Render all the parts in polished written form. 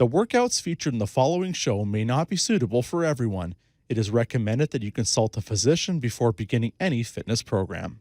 The workouts featured in the following show may not be suitable for everyone. It is recommended that you consult a physician before beginning any fitness program.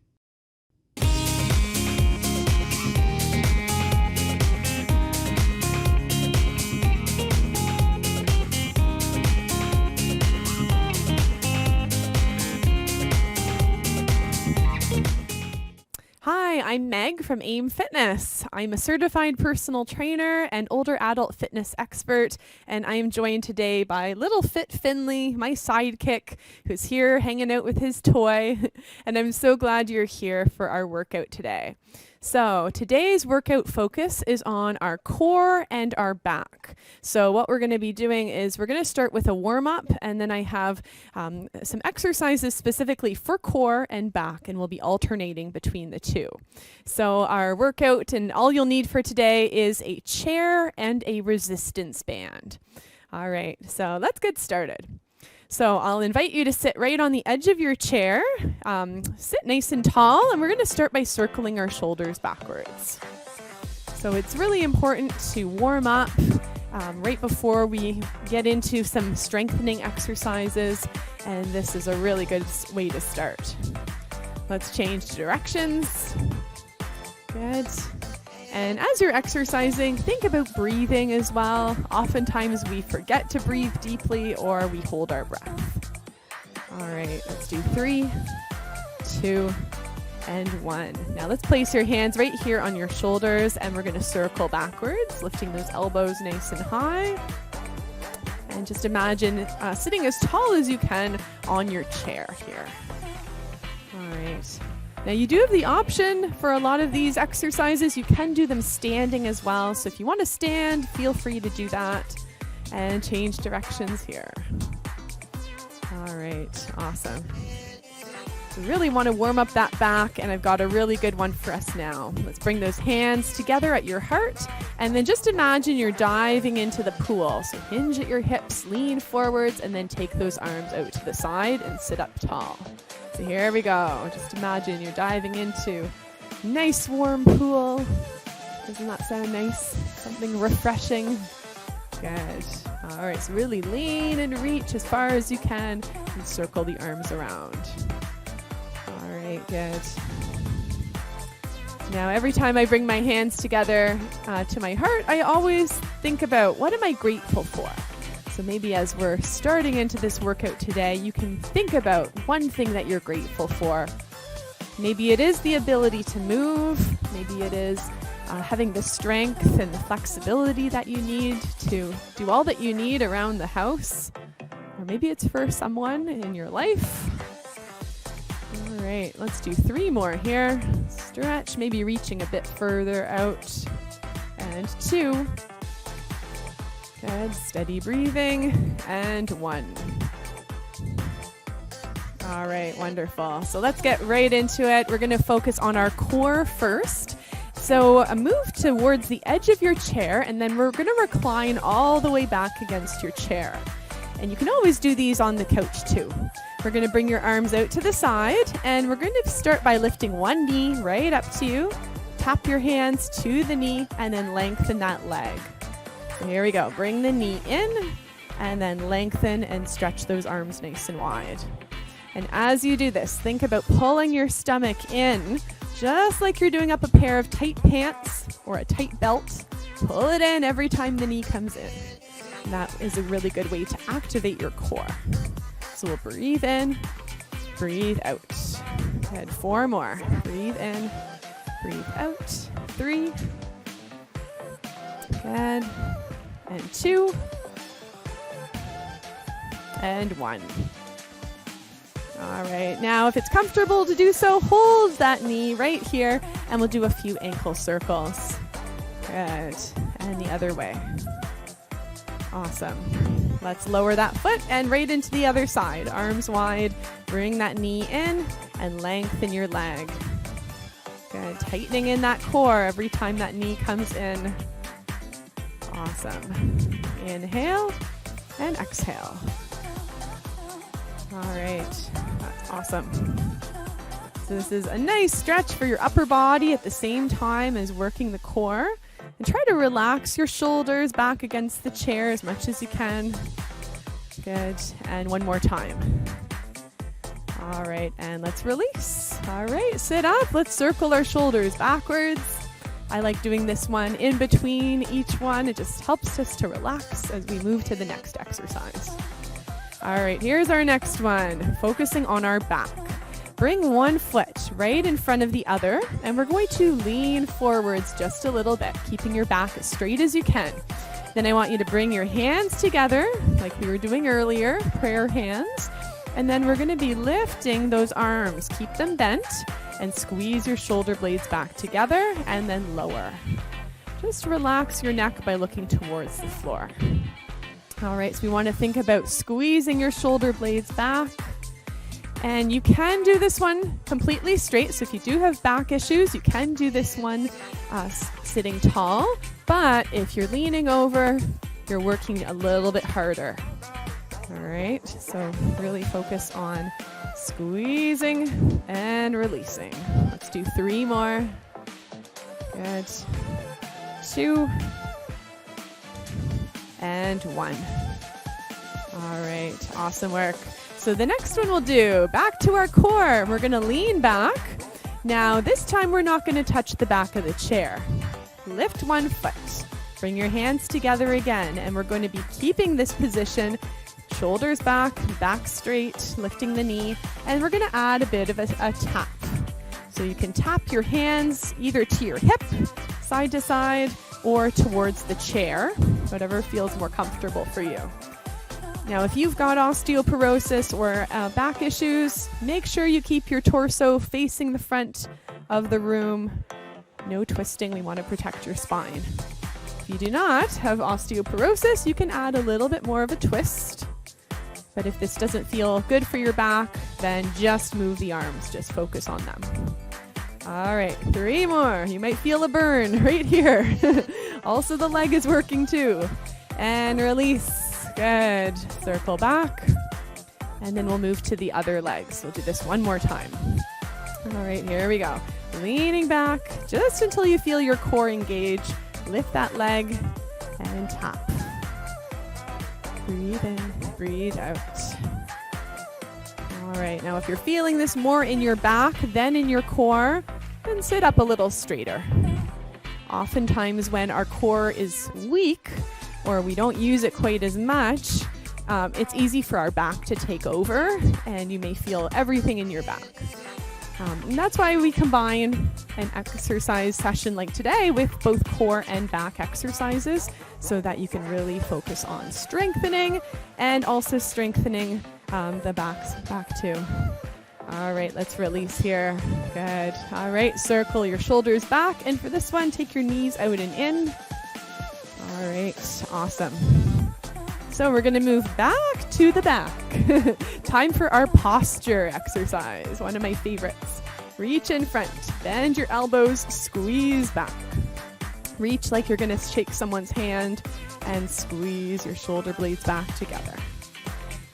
Hi, I'm Meg from AIM Fitness. I'm a certified personal trainer and older adult fitness expert, and I am joined today by Little Fit Finley, my sidekick, who's here hanging out with his toy, and I'm so glad you're here for our workout today. So today's workout focus is on our core and our back. So what we're going to be doing is we're going to start with a warm-up, and then I have some exercises specifically for core and back, and we'll be alternating between the two. So our workout and all you'll need for today is a chair and a resistance band. All right, so let's get started. So I'll invite you to sit right on the edge of your chair, sit nice and tall, and we're going to start by circling our shoulders backwards. So it's really important to warm up right before we get into some strengthening exercises, and this is a really good way to start. Let's change directions. Good. And as you're exercising, think about breathing as well. Oftentimes we forget to breathe deeply or we hold our breath. All right, let's do 3, 2, and 1. Now let's place your hands right here on your shoulders, and we're going to circle backwards, lifting those elbows nice and high. And just imagine sitting as tall as you can on your chair here. All right. Now you do have the option for a lot of these exercises. You can do them standing as well. So if you want to stand, feel free to do that and change directions here. All right, awesome. So really want to warm up that back, and I've got a really good one for us now. Let's bring those hands together at your heart, and then just imagine you're diving into the pool. So hinge at your hips, lean forwards, and then take those arms out to the side and sit up tall. So here we go. Just imagine you're diving into a nice warm pool. Doesn't that sound nice? Something refreshing. Good. All right, so really lean and reach as far as you can and circle the arms around. All right, good. Now, every time I bring my hands together to my heart, I always think about, what am I grateful for? So maybe as we're starting into this workout today, you can think about one thing that you're grateful for. Maybe it is the ability to move. Maybe it is having the strength and the flexibility that you need to do all that you need around the house. Or maybe it's for someone in your life. All right, let's do 3 more here. Stretch, maybe reaching a bit further out. And 2. Good, steady breathing, and 1. All right, wonderful. So let's get right into it. We're going to focus on our core first. So move towards the edge of your chair, and then we're going to recline all the way back against your chair. And you can always do these on the couch too. We're going to bring your arms out to the side, and we're going to start by lifting one knee right up to you. Tap your hands to the knee, and then lengthen that leg. So here we go. Bring the knee in, and then lengthen and stretch those arms nice and wide. And as you do this, think about pulling your stomach in, just like you're doing up a pair of tight pants or a tight belt. Pull it in every time the knee comes in. And that is a really good way to activate your core. So we'll breathe in, breathe out. Good, 4 more. Breathe in, breathe out. 3. Good. And 2. And 1. All right, now if it's comfortable to do so, hold that knee right here, and we'll do a few ankle circles. Good, and the other way. Awesome. Let's lower that foot and right into the other side. Arms wide, bring that knee in, and lengthen your leg. Good, tightening in that core every time that knee comes in. Awesome. Inhale and exhale. All right, that's awesome. So this is a nice stretch for your upper body at the same time as working the core. And try to relax your shoulders back against the chair as much as you can. Good. And one more time. All right, and let's release. All right, sit up. Let's circle our shoulders backwards. I like doing this one in between each one. It just helps us to relax as we move to the next exercise. All right, here's our next one, focusing on our back. Bring one foot right in front of the other, and we're going to lean forwards just a little bit, keeping your back as straight as you can. Then I want you to bring your hands together, like we were doing earlier, prayer hands. And then we're going to be lifting those arms. Keep them bent and squeeze your shoulder blades back together and then lower. Just relax your neck by looking towards the floor. All right, so we want to think about squeezing your shoulder blades back. And you can do this one completely straight. So if you do have back issues, you can do this one sitting tall. But if you're leaning over, you're working a little bit harder. All right, so really focus on squeezing and releasing. Let's do 3 more. Good. 2 and 1. All right, awesome work. So the next one we'll do, back to our core. We're going to lean back. Now this time we're not going to touch the back of the chair. Lift one foot. Bring your hands together again, and we're going to be keeping this position. Shoulders back, back straight, lifting the knee, and we're going to add a bit of a tap. So you can tap your hands either to your hip, side to side, or towards the chair, whatever feels more comfortable for you. Now, if you've got osteoporosis or back issues, make sure you keep your torso facing the front of the room. No twisting, we want to protect your spine. If you do not have osteoporosis, you can add a little bit more of a twist. But if this doesn't feel good for your back, then just move the arms. Just focus on them. All right, 3 more. You might feel a burn right here. Also, the leg is working too. And release. Good. Circle back. And then we'll move to the other legs. We'll do this one more time. All right, here we go. Leaning back just until you feel your core engage. Lift that leg and tap. Breathe in, breathe out. All right, now if you're feeling this more in your back than in your core, then sit up a little straighter. Oftentimes when our core is weak or we don't use it quite as much, it's easy for our back to take over and you may feel everything in your back. And that's why we combine an exercise session like today with both core and back exercises so that you can really focus on strengthening and also strengthening the back too. All right, let's release here. Good. All right, circle your shoulders back. And for this one, take your knees out and in. All right, awesome. So we're going to move back to the back. Time for our posture exercise, one of my favorites. Reach in front, bend your elbows, squeeze back. Reach like you're going to shake someone's hand and squeeze your shoulder blades back together.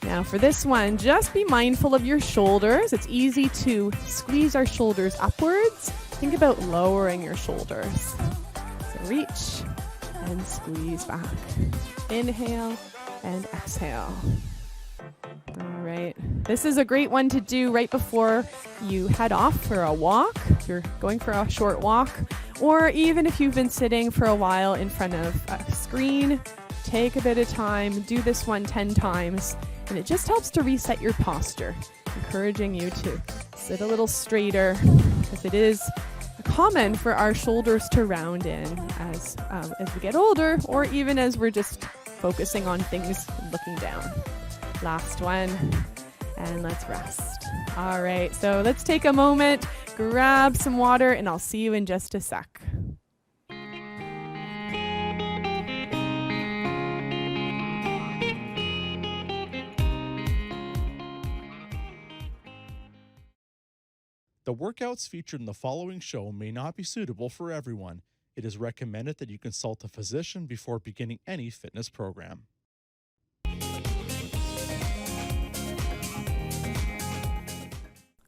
Now for this one, just be mindful of your shoulders. It's easy to squeeze our shoulders upwards. Think about lowering your shoulders. So reach and squeeze back. Inhale and exhale. All right. This is a great one to do right before you head off for a walk. If you're going for a short walk, or even if you've been sitting for a while in front of a screen, take a bit of time, do this one 10 times, and it just helps to reset your posture, encouraging you to sit a little straighter, because it is common for our shoulders to round in as we get older, or even as we're just focusing on things looking down. Last one, and let's rest. All right, so let's take a moment, grab some water, and I'll see you in just a sec. The workouts featured in the following show may not be suitable for everyone. It is recommended that you consult a physician before beginning any fitness program.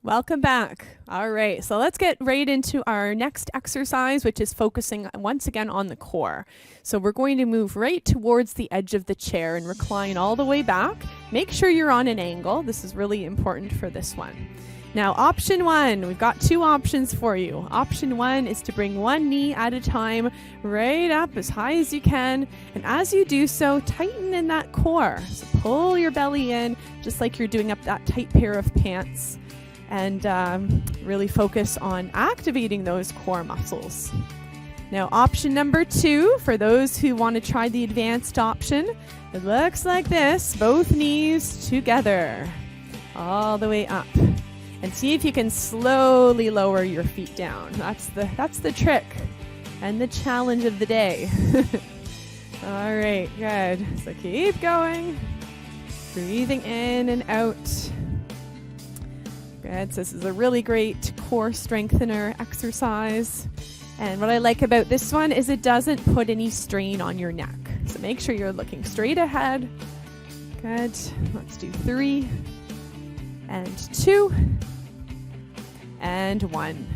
Welcome back. All right, so let's get right into our next exercise, which is focusing once again on the core. So we're going to move right towards the edge of the chair and recline all the way back. Make sure you're on an angle. This is really important for this one. Now, option one, we've got two options for you. Option one is to bring one knee at a time right up as high as you can. And as you do so, tighten in that core. So pull your belly in, just like you're doing up that tight pair of pants. And really focus on activating those core muscles. Now, option number two, for those who want to try the advanced option, it looks like this, both knees together, all the way up. And see if you can slowly lower your feet down. That's the trick and the challenge of the day. All right, good. So keep going, breathing in and out. Good. So this is a really great core strengthener exercise. And what I like about this one is it doesn't put any strain on your neck. So make sure you're looking straight ahead. Good. Let's do 3 and 2 and 1.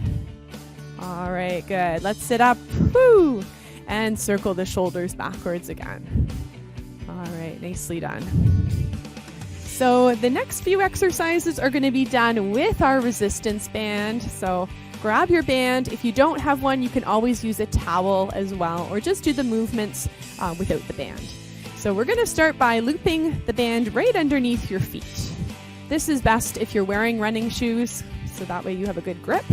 All right, good. Let's sit up. Woo! And circle the shoulders backwards again. All right, nicely done. So the next few exercises are going to be done with our resistance band. So grab your band. If you don't have one, you can always use a towel as well, or just do the movements without the band. So we're going to start by looping the band right underneath your feet. This is best if you're wearing running shoes, so that way you have a good grip.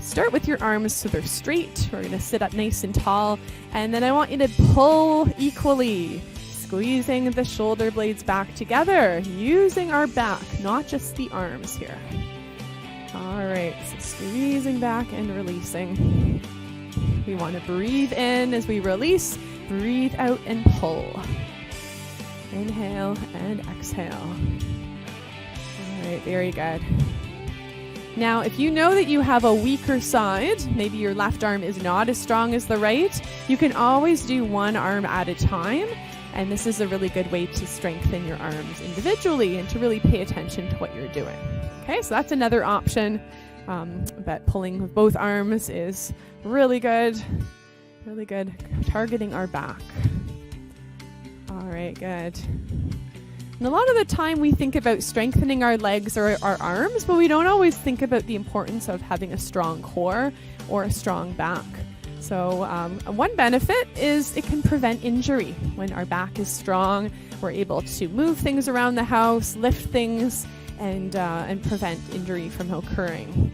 Start with your arms so they're straight. We're going to sit up nice and tall, and then I want you to pull equally, squeezing the shoulder blades back together, using our back, not just the arms here. All right, so squeezing back and releasing. We want to breathe in as we release, breathe out and pull. Inhale and exhale. All right, very good. Now, if you know that you have a weaker side, maybe your left arm is not as strong as the right, you can always do one arm at a time. And this is a really good way to strengthen your arms individually and to really pay attention to what you're doing. Okay, so that's another option. But pulling with both arms is really good. Really good. Targeting our back. All right, good. And a lot of the time we think about strengthening our legs or our arms, but we don't always think about the importance of having a strong core or a strong back. So one benefit is it can prevent injury. When our back is strong, we're able to move things around the house, lift things, and prevent injury from occurring.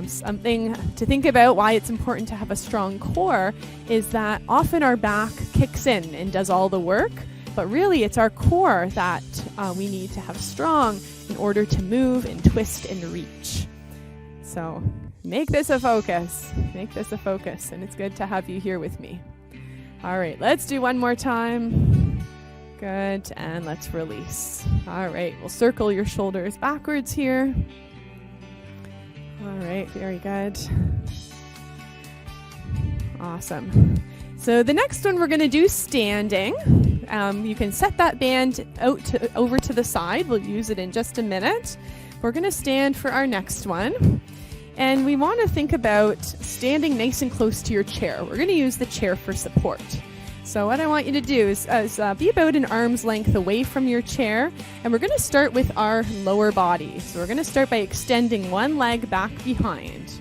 Something to think about why it's important to have a strong core is that often our back kicks in and does all the work, but really it's our core that we need to have strong in order to move and twist and reach. So make this a focus. Make this a focus, and it's good to have you here with me. All right, let's do one more time. Good, and let's release. All right, we'll circle your shoulders backwards here. All right, very good. Awesome. So the next one we're going to do standing. You can set that band over to the side. We'll use it in just a minute. We're going to stand for our next one. And we want to think about standing nice and close to your chair. We're going to use the chair for support. So what I want you to do is be about an arm's length away from your chair. And we're going to start with our lower body. So we're going to start by extending one leg back behind.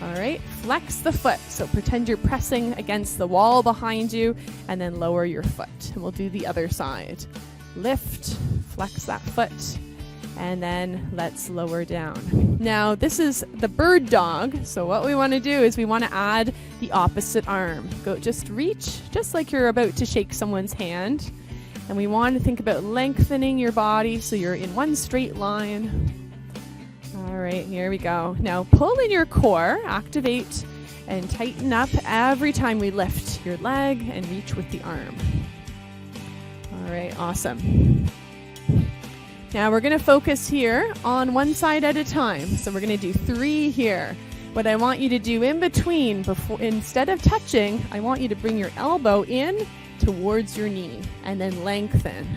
All right, flex the foot. So pretend you're pressing against the wall behind you, and then lower your foot. And we'll do the other side. Lift, flex that foot, and then let's lower down. Now, this is the bird dog. So what we want to do is we want to add the opposite arm. Go, just reach, just like you're about to shake someone's hand. And we want to think about lengthening your body so you're in one straight line. All right, here we go. Now pull in your core, activate and tighten up every time we lift your leg and reach with the arm. All right, awesome. Now we're going to focus here on one side at a time. So we're going to do 3 here. What I want you to do in between, instead of touching, I want you to bring your elbow in towards your knee and then lengthen.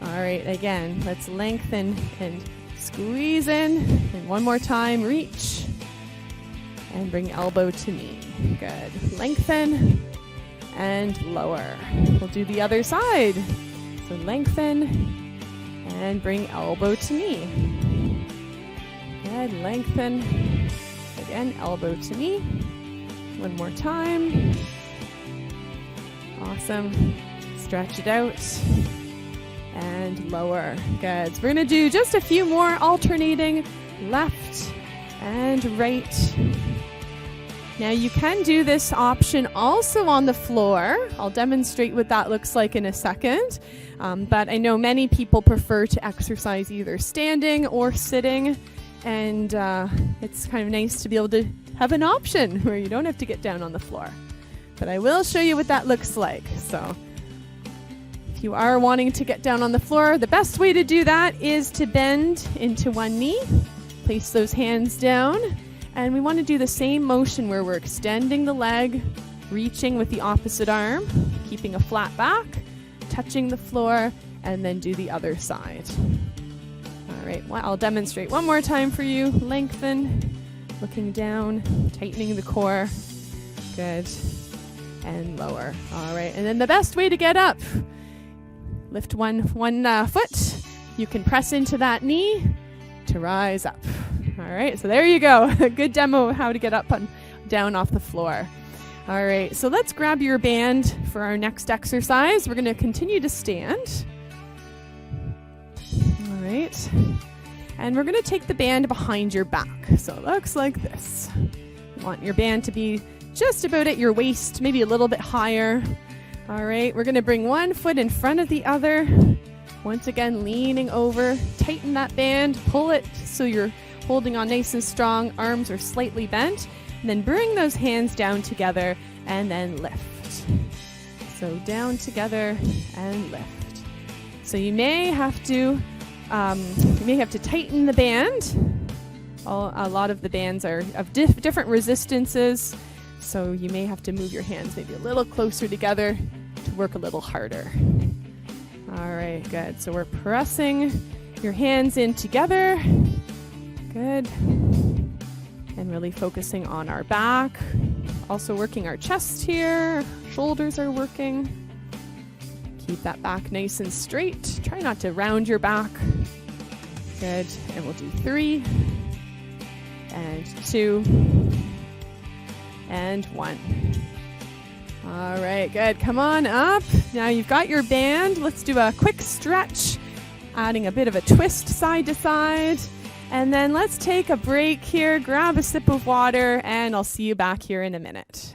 All right, again, let's lengthen and Squeeze in, and one more time, reach, and bring elbow to knee. Good. Lengthen, and lower. We'll do the other side. So lengthen, and bring elbow to knee. Good. Lengthen, again, elbow to knee. One more time. Awesome. Stretch it out. And lower. Good. So we're going to do just a few more alternating left and right. Now you can do this option also on the floor. I'll demonstrate what that looks like in a second. But I know many people prefer to exercise either standing or sitting. And it's kind of nice to be able to have an option where you don't have to get down on the floor. But I will show you what that looks like. So if you are wanting to get down on the floor, the best way to do that is to bend into one knee. Place those hands down. And we want to do the same motion where we're extending the leg, reaching with the opposite arm, keeping a flat back, touching the floor, and then do the other side. All right, well, I'll demonstrate one more time for you. Lengthen, looking down, tightening the core. Good. And lower. All right, and then the best way to get up. Lift one foot. You can press into that knee to rise up. All right, so there you go. A good demo of how to get up and down off the floor. All right, so let's grab your band for our next exercise. We're going to continue to stand. All right, and we're going to take the band behind your back. So it looks like this. You want your band to be just about at your waist, maybe a little bit higher. All right, we're going to bring one foot in front of the other. Once again, leaning over, tighten that band, pull it so you're holding on nice and strong, arms are slightly bent, and then bring those hands down together and then lift. So down together and lift. So you may have to tighten the band. A lot of the bands are of different resistances, so you may have to move your hands maybe a little closer together to work a little harder. All right, good. So we're pressing your hands in together. Good. And really focusing on our back. Also working our chest here. Shoulders are working. Keep that back nice and straight. Try not to round your back. Good. And we'll do 3 and 2 and 1. All right, good. Come on up. Now you've got your band. Let's do a quick stretch, adding a bit of a twist side to side. And then let's take a break here, grab a sip of water, and I'll see you back here in a minute.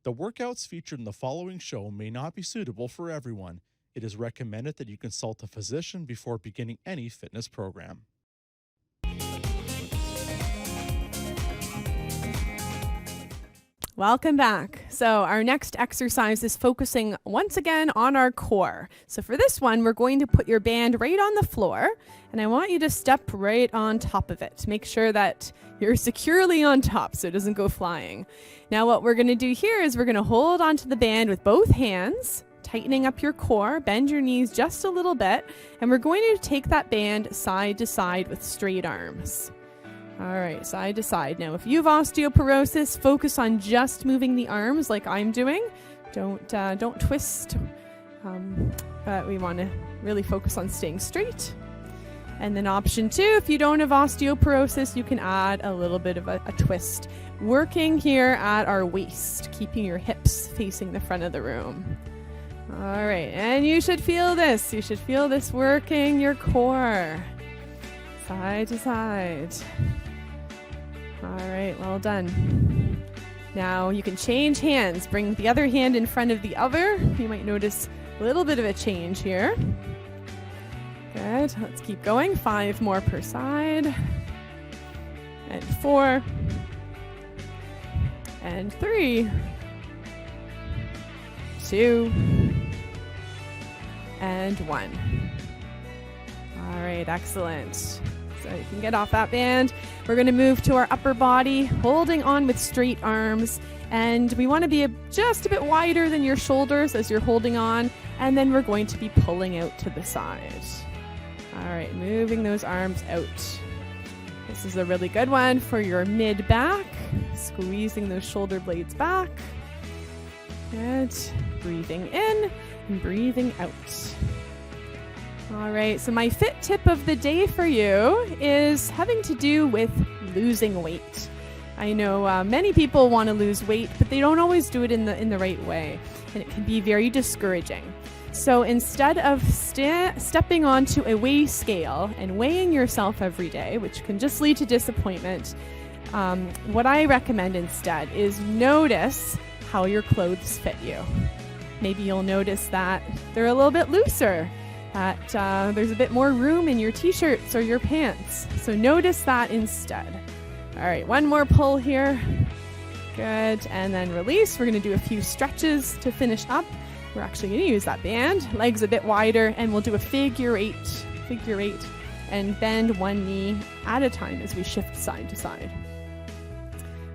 The workouts featured in the following show may not be suitable for everyone. It is recommended that you consult a physician before beginning any fitness program. Welcome back. So our next exercise is focusing once again on our core. So for this one, we're going to put your band right on the floor, and I want you to step right on top of it. Make sure that you're securely on top so it doesn't go flying. Now what we're going to do here is we're going to hold onto the band with both hands, tightening up your core, bend your knees just a little bit, and we're going to take that band side to side with straight arms. All right, side to side. Now, if you have osteoporosis, focus on just moving the arms like I'm doing. Don't twist, but we want to really focus on staying straight. And then option 2, if you don't have osteoporosis, you can add a little bit of a twist. Working here at our waist, keeping your hips facing the front of the room. All right, and you should feel this. You should feel this working your core. Side to side. All right, well done. Now you can change hands. Bring the other hand in front of the other. You might notice a little bit of a change here. Good, let's keep going. 5 more per side. And 4. And 3. 2. And 1. All right, excellent. So you can get off that band. We're going to move to our upper body, holding on with straight arms. And we want to be just a bit wider than your shoulders as you're holding on. And then we're going to be pulling out to the side. All right, moving those arms out. This is a really good one for your mid-back. Squeezing those shoulder blades back. Good. Breathing in and breathing out. All right, so my fit tip of the day for you is having to do with losing weight. I know many people want to lose weight, but they don't always do it in the right way, and it can be very discouraging. So instead of stepping onto a weigh scale and weighing yourself every day, which can just lead to disappointment, what I recommend instead is notice how your clothes fit you. Maybe you'll notice that they're a little bit looser, that there's a bit more room in your t-shirts or your pants. So notice that instead. All right, one more pull here. Good, and then release. We're gonna do a few stretches to finish up. We're actually gonna use that band, legs a bit wider, and we'll do a figure eight, and bend one knee at a time as we shift side to side.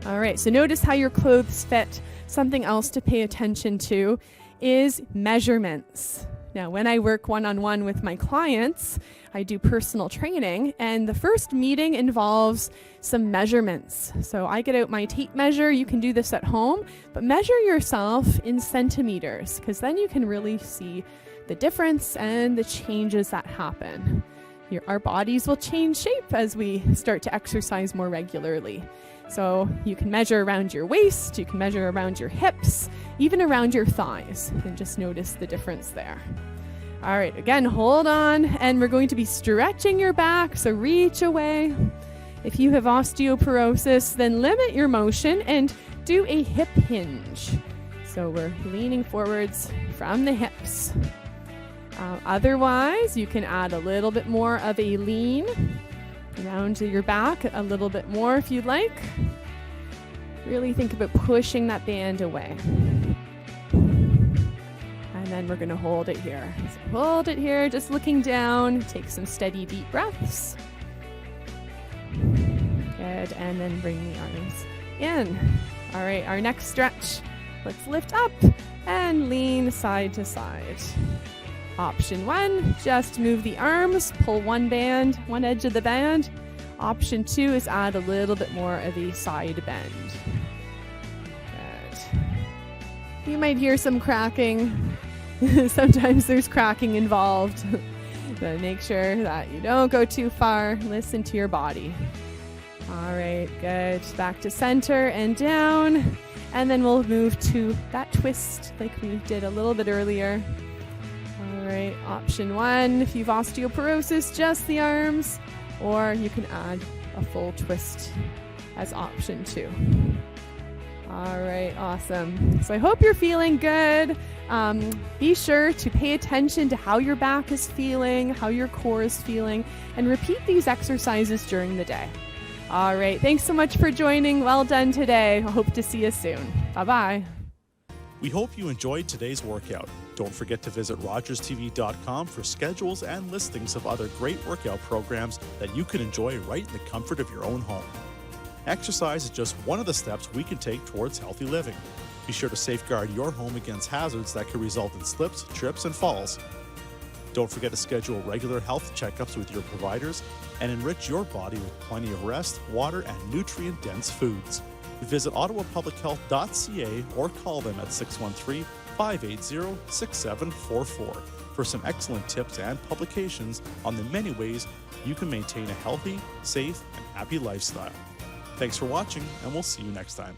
All right, so notice how your clothes fit. Something else to pay attention to is measurements. Now, when I work one-on-one with my clients, I do personal training, and the first meeting involves some measurements. So I get out my tape measure. You can do this at home, but measure yourself in centimeters, because then you can really see the difference and the changes that happen. Our bodies will change shape as we start to exercise more regularly. So you can measure around your waist, you can measure around your hips, even around your thighs, and just notice the difference there. All right, again, hold on, and we're going to be stretching your back, so reach away. If you have osteoporosis, then limit your motion and do a hip hinge. So we're leaning forwards from the hips. Otherwise, you can add a little bit more of a lean around to your back, a little bit more if you'd like. Really think about pushing that band away. And then we're going to hold it here. So hold it here, just looking down. Take some steady deep breaths. Good, and then bring the arms in. All right, our next stretch. Let's lift up and lean side to side. Option 1, just move the arms, pull one edge of the band. Option 2 is add a little bit more of a side bend. Good. You might hear some cracking. Sometimes there's cracking involved. But make sure that you don't go too far. Listen to your body. All right, good. Back to center and down. And then we'll move to that twist like we did a little bit earlier. All right, option 1, if you've osteoporosis, just the arms, or you can add a full twist as option 2. All right, awesome. So I hope you're feeling good. Be sure to pay attention to how your back is feeling, how your core is feeling, and repeat these exercises during the day. All right, thanks so much for joining. Well done today. I hope to see you soon. Bye-bye. We hope you enjoyed today's workout. Don't forget to visit rogerstv.com for schedules and listings of other great workout programs that you can enjoy right in the comfort of your own home. Exercise is just one of the steps we can take towards healthy living. Be sure to safeguard your home against hazards that could result in slips, trips, and falls. Don't forget to schedule regular health checkups with your providers and enrich your body with plenty of rest, water, and nutrient-dense foods. Visit ottawapublichealth.ca or call them at 613-580-6744 for some excellent tips and publications on the many ways you can maintain a healthy, safe, and happy lifestyle. Thanks for watching, and we'll see you next time.